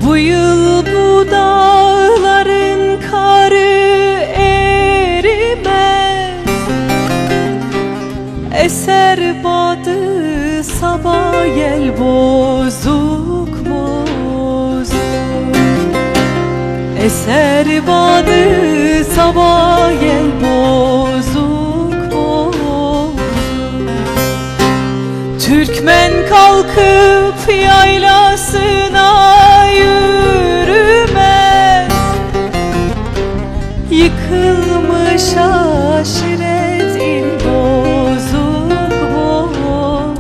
Bu yıl bu dağların karı erimez, eser badı sabah yel bozuk bozuk. Eser badı sabah yel bozuk bozuk. Türkmen kalkıp yaylasına yürümez, yıkılmış aşiret il bozuk bozuk.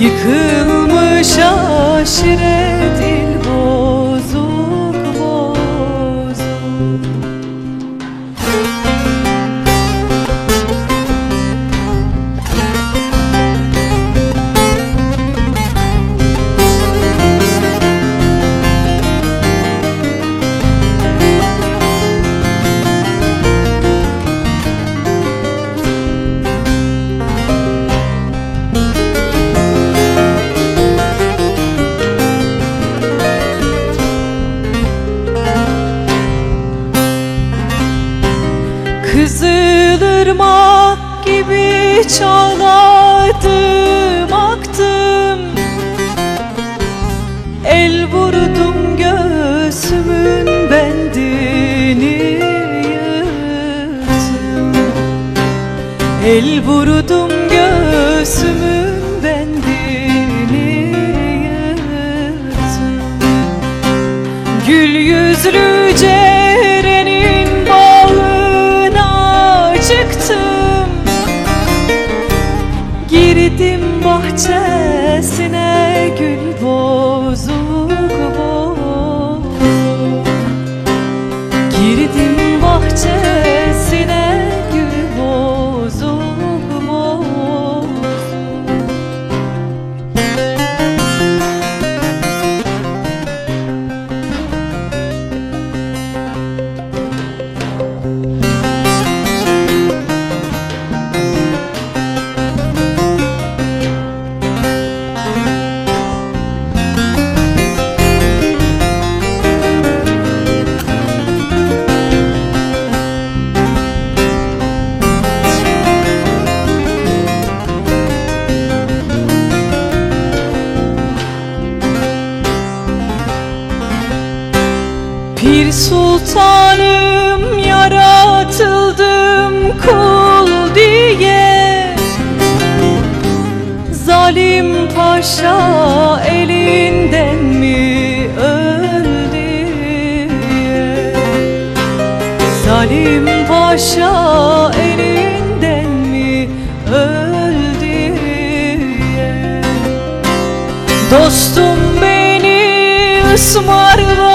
Yıkılmış aşiret il bozuk bozuk. Kızılırmak gibi çağladım aktım, el vurdum göğsümün bendini yırttım. El vurdum göğsümün bendini yırttım. Gül yüzlü Ceren'in bağına çıktım, girdim bahçesine gül bozuk bozuk. Girdim bahçesine gül bozuk bozuk. Pir sultanım yaratıldım kul diye, zalim paşa elinden mi öldü? Zalim paşa elinden mi öldü? Dostum beni ısmarla